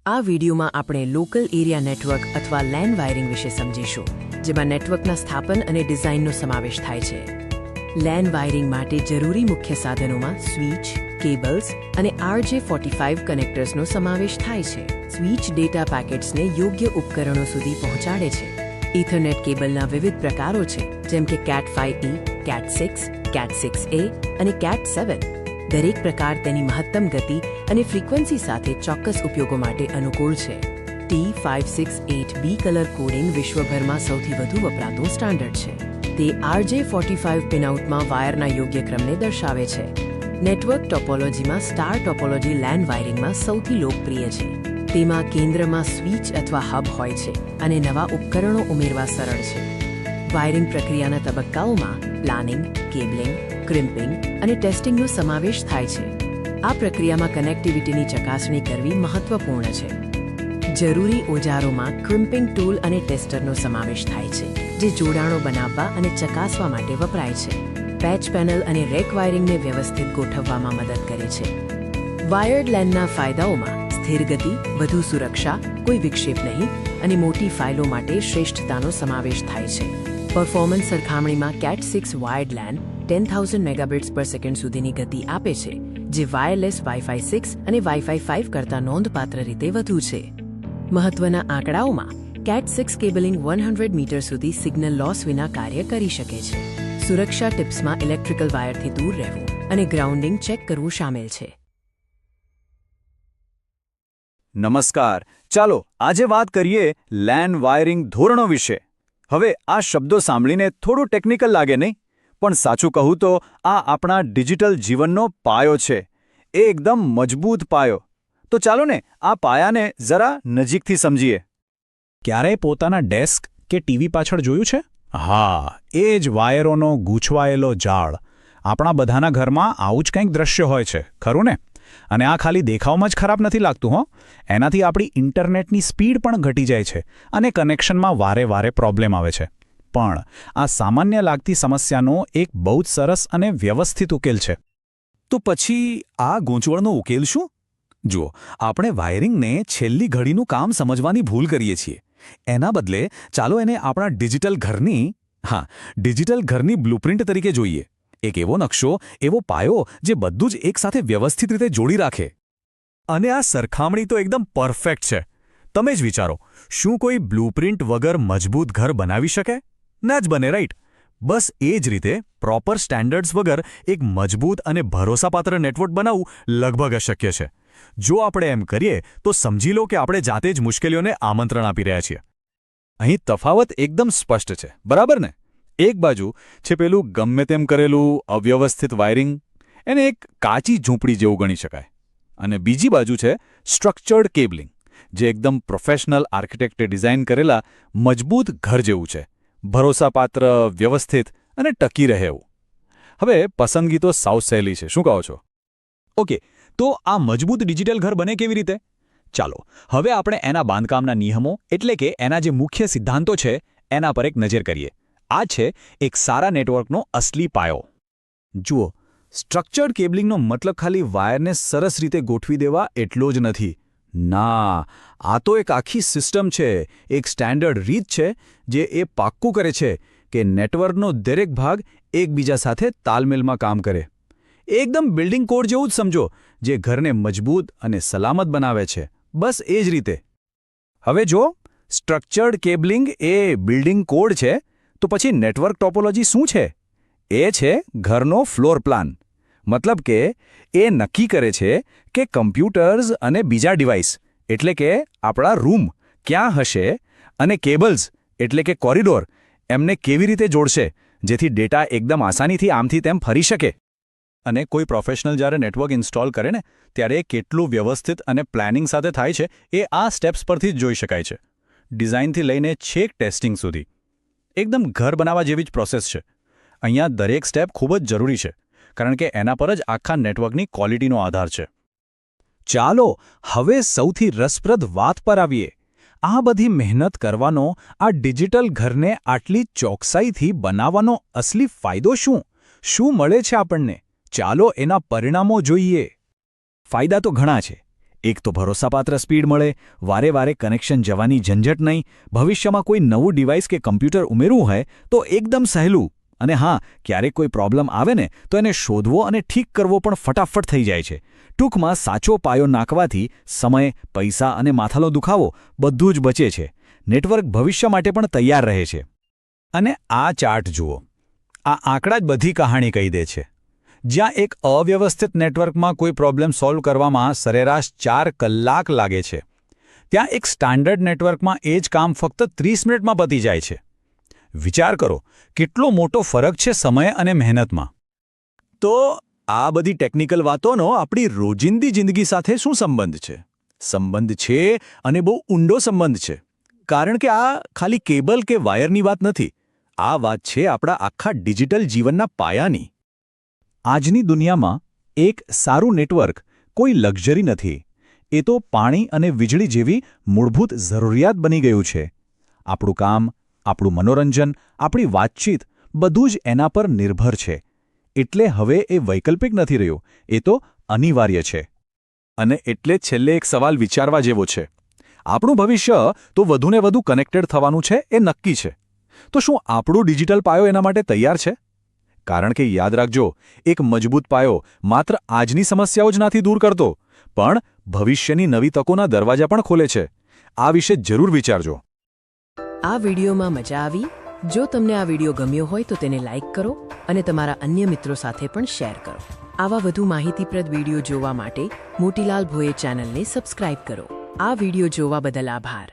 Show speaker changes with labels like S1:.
S1: આ વિડીયોમાં આપણે લોકલ એરિયા નેટવર્ક અથવા લેન વાયરિંગ વિશે સમજીશું, જેમાં નેટવર્કના સ્થાપન અને ડિઝાઇનનો સમાવેશ થાય છે. લેન વાયરિંગ માટે જરૂરી મુખ્ય સાધનોમાં સ્વિચ, કેબલ્સ અને RJ45 કનેક્ટર્સનો સમાવેશ થાય છે. સ્વિચ ડેટા પેકેટ્સને યોગ્ય ઉપકરણો સુધી પહોંચાડે છે. ઇથરનેટ કેબલના વિવિધ પ્રકારો છે, જેમ કે Cat5e, Cat6, Cat6a અને Cat7. દરેક પ્રકાર તેની મહત્તમ ગતિ અને ફ્રીક્વન્સી સાથે ચોક્કસ ઉપયોગો માટે અનુકૂળ છે. T568B કલર કોડિંગ વિશ્વભરમાં સૌથી વધુ વપરાતું સ્ટાન્ડર્ડ છે. તે RJ45 પિનઆઉટમાં વાયરના યોગ્ય ક્રમને દર્શાવે છે. નેટવર્ક ટોપોલોજીમાં સ્ટાર ટોપોલોજી લેન વાયરિંગમાં સૌથી લોકપ્રિય છે. તેમાં કેન્દ્રમાં સ્વિચ અથવા હબ હોય છે અને નવા ઉપકરણો ઉમેરવા સરળ છે. વાયરિંગ પ્રક્રિયાના તબક્કાઓમાં પ્લાનિંગ, કેબલિંગ, ક્રિમ્પિંગ અને ટેસ્ટિંગનો સમાવેશ થાય છે. આ પ્રક્રિયામાં કનેક્ટિવિટીની ચકાસણી કરવી મહત્વપૂર્ણ છે. જરૂરી ઓજારોમાં ક્રિમ્પિંગ ટૂલ અને ટેસ્ટરનો સમાવેશ થાય છે, જે જોડાણો બનાવવા અને ચકાસવા માટે વપરાય છે. પેચ પેનલ અને રેક વાયરિંગને વ્યવસ્થિત ગોઠવવામાં મદદ કરે છે. વાયર્ડ લેનના ફાયદાઓમાં સ્થિર ગતિ, વધુ સુરક્ષા, કોઈ વિક્ષેપ નહીં અને મોટી ફાઇલો માટે શ્રેષ્ઠતાનો સમાવેશ થાય છે. પરફોર્મન્સ સરખામણીમાં Cat6 વાયર્ડ લેન 10,000 મેગાબિટ્સ પર સેકન્ડ સુધીની ગતિ આપે છે, જે વાયરલેસ Wi-Fi 6 અને Wi-Fi 5 કરતાં નોંધપાત્ર રીતે વધુ છે. મહત્વના આંકડાઓમાં Cat6 કેબલિંગ 100 મીટર સુધી સિગ્નલ લોસ વિના કાર્ય કરી શકે છે. સુરક્ષા ટિપ્સમાં ઇલેક્ટ્રિકલ વાયરથી દૂર રહેવું અને ગ્રાઉન્ડિંગ ચેક કરવું શામેલ છે.
S2: નમસ્કાર, ચાલો આજે વાત કરીએ લેન વાયરિંગ ધોરણો વિશે. હવે આ શબ્દો સાંભળીને થોડું ટેકનિકલ લાગે નહીં, પણ સાચું કહું તો આ આપણા ડિજિટલ જીવનનો પાયો છે. એ એકદમ મજબૂત પાયો. તો ચાલો ને આ પાયાને જરા નજીકથી સમજીએ.
S3: ક્યારેય પોતાના ડેસ્ક કે ટીવી પાછળ જોયું છે? હા, એ જ વાયરોનો ગૂંચવાયેલો જાળ. આપણા બધાના ઘરમાં આવું જ કંઈક દ્રશ્ય હોય છે, ખરું ને? અને આ ખાલી દેખાવમાં જ ખરાબ નથી લાગતું, હો. એનાથી આપણી ઇન્ટરનેટની સ્પીડ પણ ઘટી જાય છે અને કનેક્શનમાં વારે પ્રોબ્લેમ આવે છે. પણ આ સામાન્ય લાગતી સમસ્યાનો એક બહુ જ સરસ અને વ્યવસ્થિત ઉકેલ છે.
S2: તો પછી આ ગૂંચવણનો ઉકેલ શું? જુઓ, આપણે વાયરિંગને છેલ્લી ઘડીનું કામ સમજવાની ભૂલ કરીએ છીએ. એના બદલે ચાલો એને આપણા ડિજિટલ ઘરની બ્લુપ્રિન્ટ તરીકે જોઈએ. એક એવો નકશો, એવો પાયો જે બધું જ એકસાથે વ્યવસ્થિત રીતે જોડી રાખે. અને આ સરખામણી તો એકદમ પરફેક્ટ છે. તમે જ વિચારો, શું કોઈ બ્લુપ્રિન્ટ વગર મજબૂત ઘર બનાવી શકે? ના જ બને, રાઈટ? બસ એ જ રીતે પ્રોપર સ્ટેન્ડર્ડ્સ વગર એક મજબૂત અને ભરોસાપાત્ર નેટવર્ક બનાવવું લગભગ અશક્ય છે. જો આપણે એમ કરીએ તો સમજી લો કે આપણે જાતે જ મુશ્કેલીઓને આમંત્રણ આપી રહ્યા છીએ. અહીં તફાવત એકદમ સ્પષ્ટ છે, બરાબર ને? એક બાજુ છે પેલું ગમે તેમ કરેલું અવ્યવસ્થિત વાયરિંગ, એને એક કાચી ઝૂંપડી જેવું ગણી શકાય. અને બીજી બાજુ છે સ્ટ્રક્ચર્ડ કેબલિંગ, જે એકદમ પ્રોફેશનલ આર્કિટેક્ટે ડિઝાઇન કરેલા મજબૂત ઘર જેવું છે. ભરોસાપાત્ર, વ્યવસ્થિત અને ટકી રહે એવું. હવે પસંદગી તો સાવ સહેલી છે, શું કહો છો? ઓકે, તો આ મજબૂત ડિજિટલ ઘર બને કેવી રીતે? ચાલો હવે આપણે એના બાંધકામના નિયમો, એટલે કે એના જે મુખ્ય સિદ્ધાંતો છે, એના પર એક નજર કરીએ. આ છે એક સારા નેટવર્કનો અસલી પાયો. જુઓ, સ્ટ્રક્ચર્ડ કેબલિંગનો મતલબ ખાલી વાયરને સરસ રીતે ગોઠવી દેવા એટલો જ નથી. ના, આ તો એક આખી સિસ્ટમ છે, એક સ્ટેન્ડર્ડ રીત છે જે એ પાક્કું કરે છે કે નેટવર્કનો દરેક ભાગ એકબીજા સાથે તાલમેલમાં કામ કરે. એકદમ બિલ્ડિંગ કોડ જેવું જ સમજો, જે ઘરને મજબૂત અને સલામત બનાવે છે. બસ એ જ રીતે. હવે જો સ્ટ્રક્ચર્ડ કેબલિંગ એ બિલ્ડિંગ કોડ છે, તો પછી નેટવર્ક ટોપોલોજી શું છે? એ છે ઘરનો ફ્લોર પ્લાન. મતલબ કે એ નક્કી કરે છે કે કમ્પ્યુટર્સ અને બીજા ડિવાઇસ, એટલે કે આપણા રૂમ ક્યાં હશે, અને કેબલ્સ, એટલે કે કોરિડોર, એમને કેવી રીતે જોડશે, જેથી ડેટા એકદમ આસાનીથી આમથી તેમ ફરી શકે. અને કોઈ પ્રોફેશનલ જ્યારે નેટવર્ક ઇન્સ્ટોલ કરે ને, ત્યારે એ કેટલું વ્યવસ્થિત અને પ્લાનિંગ સાથે થાય છે, એ આ સ્ટેપ્સ પરથી જ જોઈ શકાય છે. ડિઝાઇનથી લઈને છેક ટેસ્ટિંગ સુધી. એકદમ ઘર બનાવવા જેવી જ પ્રોસેસ છે. અહીંયા દરેક સ્ટેપ ખૂબ જ જરૂરી છે, કારણ કે એના પર જ આખા નેટવર્કની ક્વોલિટીનો આધાર છે. ચાલો હવે સૌથી રસપ્રદ વાત પર આવીએ. આ બધી મહેનત કરવાનો, આ ડિજિટલ ઘરને આટલી ચોકસાઈથી બનાવવાનો અસલી ફાયદો શું? શું મળે છે આપણને? ચાલો એના પરિણામો જોઈએ. ફાયદા તો ઘણા છે. એક તો ભરોસાપાત્ર સ્પીડ મળે, વારે વારે કનેક્શન જવાની ઝંઝટ નહીં, ભવિષ્યમાં કોઈ નવું ડિવાઇસ કે કમ્પ્યુટર ઉમેરવું હોય તો એકદમ સહેલું, અને હા, ક્યારેક કોઈ પ્રોબ્લેમ આવે ને તો એને શોધવો અને ઠીક કરવો પણ ફટાફટ થઈ જાય છે. ટૂંકમાં સાચો પાયો નાખવાથી સમય, પૈસા અને માથાનો દુખાવો બધું જ બચે છે. નેટવર્ક ભવિષ્ય માટે પણ તૈયાર રહે છે.
S3: અને આ ચાર્ટ જુઓ. આ આંકડા જ બધી કહાણી કહી દે છે. જ્યાં એક અવ્યવસ્થિત નેટવર્કમાં કોઈ પ્રોબ્લેમ સોલ્વ કરવામાં સરેરાશ 4 કલાક લાગે છે, ત્યાં એક સ્ટાન્ડર્ડ નેટવર્કમાં એ જ કામ ફક્ત 30 મિનિટમાં પતી જાય છે. વિચાર કરો, કેટલો મોટો ફરક છે સમય અને મહેનતમાં.
S2: તો આ બધી ટેકનિકલ વાતોનો આપણી રોજિંદી જિંદગી સાથે શું સંબંધ છે? સંબંધ છે, અને બહુ ઊંડો સંબંધ છે. કારણ કે આ ખાલી કેબલ કે વાયરની વાત નથી. આ વાત છે આપણા આખા ડિજિટલ જીવનના પાયાની.
S3: આજની દુનિયામાં એક સારું નેટવર્ક કોઈ લક્ઝરી નથી. એ તો પાણી અને વીજળી જેવી મૂળભૂત જરૂરિયાત બની ગયું છે. આપણું કામ, આપણું મનોરંજન, આપણી વાતચીત બધું જ એના પર નિર્ભર છે. એટલે હવે એ વૈકલ્પિક નથી રહ્યું, એ તો અનિવાર્ય છે.
S2: અને એટલે છેલ્લે એક સવાલ વિચારવા જેવો છે. આપણું ભવિષ્ય તો વધુને વધુ કનેક્ટેડ થવાનું છે, એ નક્કી છે. તો શું આપણું ડિજિટલ પાયો એના માટે તૈયાર છે? કારણ કે યાદ રાખજો, એક મજબૂત પાયો માત્ર આજની સમસ્યાઓ જ નથી દૂર કરતો, પણ ભવિષ્યની નવી તકોના દરવાજા પણ ખોલે છે. આ વિશે જરૂર વિચારજો.
S1: આ વિડીયોમાં મજા આવી? જો તમને આ વિડીયો ગમ્યો હોય તો તેને લાઇક કરો અને તમારા અન્ય મિત્રો સાથે પણ શેર કરો. આવા વધુ માહિતીપ્રદ વિડીયો જોવા માટે મોતીલાલ ભોએ ચેનલને સબસ્ક્રાઇબ કરો. આ વિડીયો જોવા બદલ આભાર.